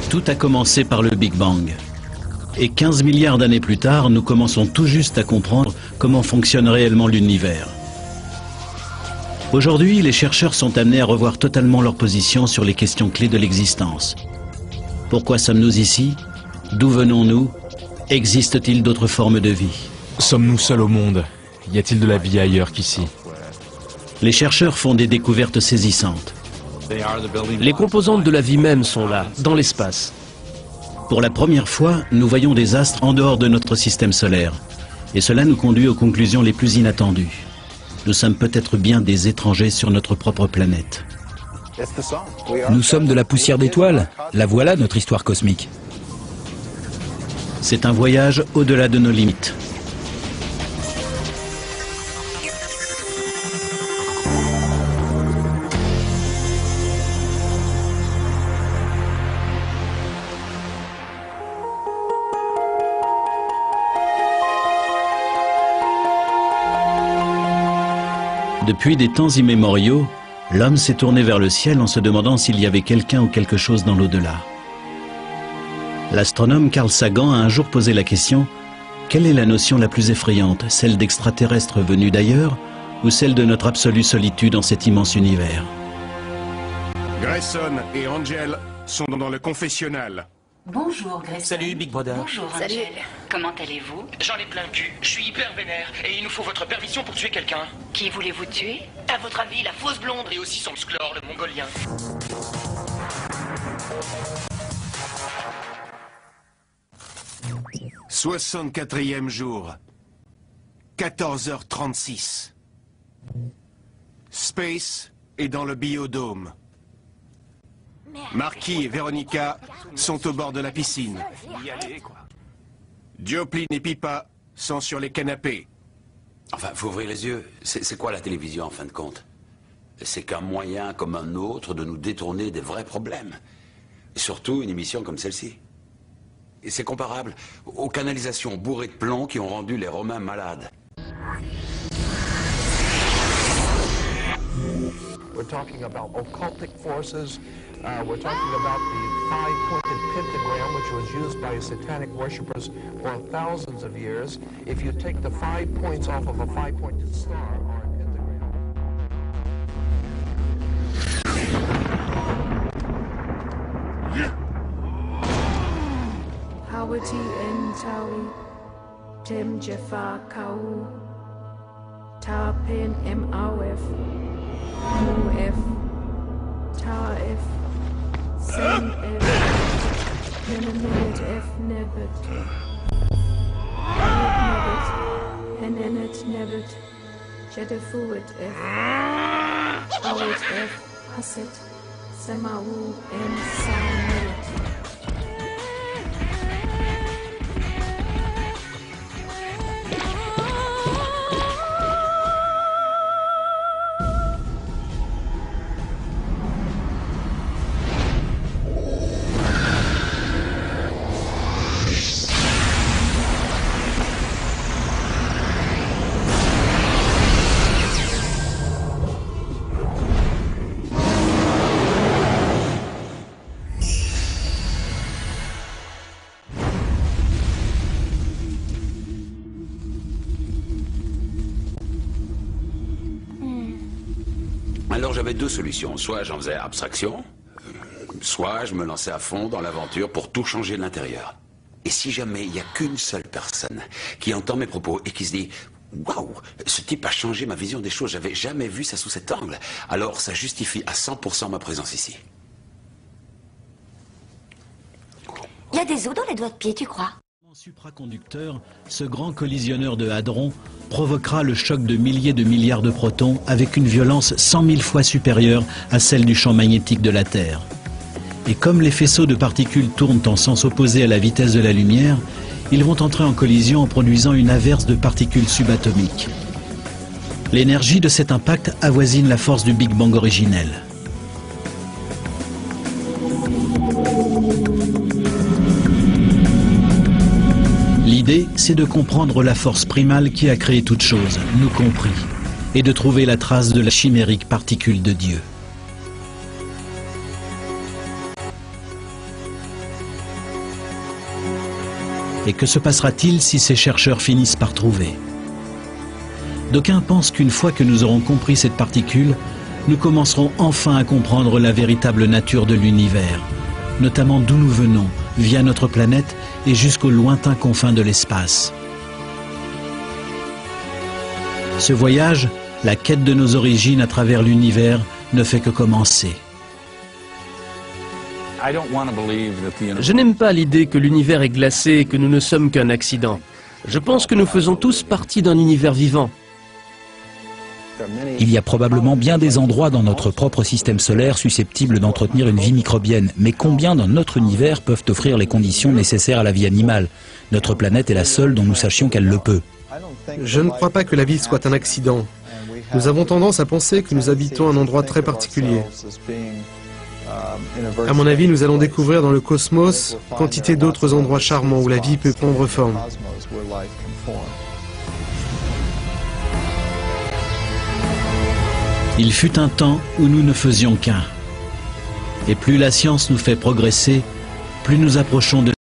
Tout a commencé par le Big Bang. Et 15 milliards d'années plus tard, nous commençons tout juste à comprendre comment fonctionne réellement l'univers. Aujourd'hui, les chercheurs sont amenés à revoir totalement leur position sur les questions clés de l'existence. Pourquoi sommes-nous ici? D'où venons-nous? Existe-t-il d'autres formes de vie? Sommes-nous seuls au monde? Y a-t-il de la vie ailleurs qu'ici? Les chercheurs font des découvertes saisissantes. Les composantes de la vie même sont là, dans l'espace. Pour la première fois, nous voyons des astres en dehors de notre système solaire. Et cela nous conduit aux conclusions les plus inattendues. Nous sommes peut-être bien des étrangers sur notre propre planète. Nous sommes de la poussière d'étoiles. La voilà notre histoire cosmique. C'est un voyage au-delà de nos limites. Depuis des temps immémoriaux, l'homme s'est tourné vers le ciel en se demandant s'il y avait quelqu'un ou quelque chose dans l'au-delà. L'astronome Carl Sagan a un jour posé la question: quelle est la notion la plus effrayante, celle d'extraterrestres venus d'ailleurs ou celle de notre absolue solitude en cet immense univers? Grayson et Angel sont dans le confessionnal. Bonjour Grayson. Salut Big Brother. Bonjour Angel. Comment allez-vous? J'en ai plein le cul, je suis hyper vénère et il nous faut votre permission pour tuer quelqu'un. Qui voulez-vous tuer? À votre avis, la fausse blonde et aussi son sklore, le mongolien. « 64e jour, 14h36. Space est dans le biodôme. Marquis et Véronica sont au bord de la piscine. Joplin et Pipa sont sur les canapés. Enfin, faut ouvrir les yeux. C'est quoi la télévision, en fin de compte? C'est qu'un moyen comme un autre de nous détourner des vrais problèmes. Et surtout une émission comme celle-ci. Et c'est comparable aux canalisations bourrées de plomb qui ont rendu les Romains malades. We're talking about occultic forces. We're talking about the five-pointed pentagram, which was used by satanic worshippers for thousands of years. If you take the 5 points off of a five-pointed star or a pentagram... Hawati en tawi, tem jefa kau, ta pen MAF, MUF, ta F, sen F, penenet F nebet, nenet nebet, jedefuet F, awet F, haset, semawu en saunet. Alors j'avais deux solutions. Soit j'en faisais abstraction, soit je me lançais à fond dans l'aventure pour tout changer de l'intérieur. Et si jamais il n'y a qu'une seule personne qui entend mes propos et qui se dit « Waouh, ce type a changé ma vision des choses, j'avais jamais vu ça sous cet angle », alors ça justifie à 100% ma présence ici. Il y a des os dans les doigts de pied, tu crois? Supraconducteur, ce grand collisionneur de hadrons provoquera le choc de milliers de milliards de protons avec une violence 100 000 fois supérieure à celle du champ magnétique de la Terre. Et comme les faisceaux de particules tournent en sens opposé à la vitesse de la lumière, ils vont entrer en collision en produisant une averse de particules subatomiques. L'énergie de cet impact avoisine la force du Big Bang originel. L'idée, c'est de comprendre la force primale qui a créé toute chose, nous compris, et de trouver la trace de la chimérique particule de Dieu. Et que se passera-t-il si ces chercheurs finissent par trouver? D'aucuns pensent qu'une fois que nous aurons compris cette particule, nous commencerons enfin à comprendre la véritable nature de l'univers, notamment d'où nous venons, via notre planète et jusqu'aux lointains confins de l'espace. Ce voyage, la quête de nos origines à travers l'univers, ne fait que commencer. Je n'aime pas l'idée que l'univers est glacé et que nous ne sommes qu'un accident. Je pense que nous faisons tous partie d'un univers vivant. Il y a probablement bien des endroits dans notre propre système solaire susceptibles d'entretenir une vie microbienne. Mais combien dans notre univers peuvent offrir les conditions nécessaires à la vie animale? Notre planète est la seule dont nous sachions qu'elle le peut. Je ne crois pas que la vie soit un accident. Nous avons tendance à penser que nous habitons un endroit très particulier. À mon avis, nous allons découvrir dans le cosmos quantité d'autres endroits charmants où la vie peut prendre forme. Il fut un temps où nous ne faisions qu'un. Et plus la science nous fait progresser, plus nous approchons de